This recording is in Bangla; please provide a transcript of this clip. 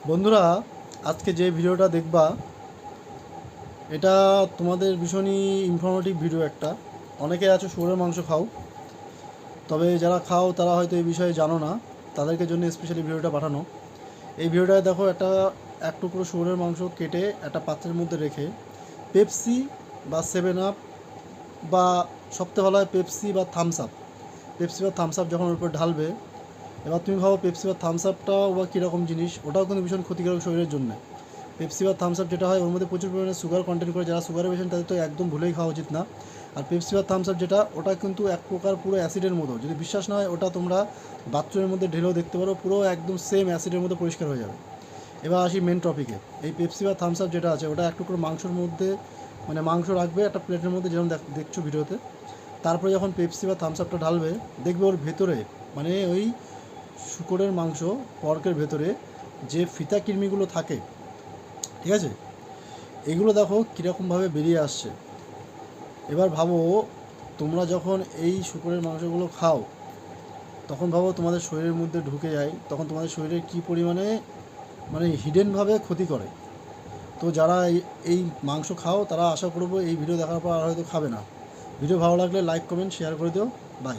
বন্ধুরা, আজকে যে ভিডিওটা দেখবা এটা তোমাদের ভীষণই ইনফরমেটিভ ভিডিও একটা। অনেকে আছে শুয়োরের মাংস খাও, তবে যারা খাও তারা হয়তো এই বিষয়ে জানো না, তাদেরকে জন্য স্পেশালি ভিডিওটা পাঠানো। এই ভিডিওটায় দেখো, এক টুকরো শুয়োরের মাংস কেটে একটা পাত্রের মধ্যে রেখে পেপসি বা 7 আপ বা সবথেকে ভালো হয় পেপসি বা থামস আপ যখন ওর উপর ঢালবে, এবার তুমি ভাবো পেপসি বা থামস আপটাও বা কীরকম জিনিস, ওটাও কিন্তু ভীষণ ক্ষতিকারক শরীরের জন্য। পেপসি বা থামস আপ যেটা হয় ওর মধ্যে প্রচুর পরিমাণে সুগার কন্টেন্ট করে, যারা সুগারের পেশেন্ট তাদের তো একদম ভুলেই খাওয়া উচিত না। আর পেপসি বা থামস আপ যেটা, ওটা কিন্তু এক প্রকার পুরো অ্যাসিডের মতো। যদি বিশ্বাস না হয়, ওটা তোমরা বাথরুমের মধ্যে ঢেলেও দেখতে পারো, পুরো একদম সেম অ্যাসিডের মতো পরিষ্কার হয়ে যাবে। এবার আসি মেন টপিকে। এই পেপসি বা থামস আপ যেটা আছে, ওটা এক টুকরো মাংসর মধ্যে, মানে মাংস রাখবে একটা প্লেটের মধ্যে, যেরকম দেখছো ভিডিওতে। তারপরে যখন পেপসি বা থামস আপটা ঢালবে, দেখবে ওর ভেতরে, মানে ওই শূকরের মাংস, পর্কের ভেতরে যে ফিতা কৃমিগুলো থাকে, ঠিক আছে, এগুলো দেখো কীরকমভাবে বেরিয়ে আসছে। এবার ভাবো, তোমরা যখন এই শূকরের মাংসগুলো খাও, তখন ভাবো তোমাদের শরীরের মধ্যে ঢুকে যায়, তখন তোমাদের শরীরে কী পরিমাণে, মানে হিডেনভাবে ক্ষতি করে। তো যারা এই মাংস খাও, তারা আশা করবো এই ভিডিও দেখার পর আর হয়তো খাবে না। ভিডিও ভালো লাগলে লাইক কমেন্ট শেয়ার করে দিও। বাই।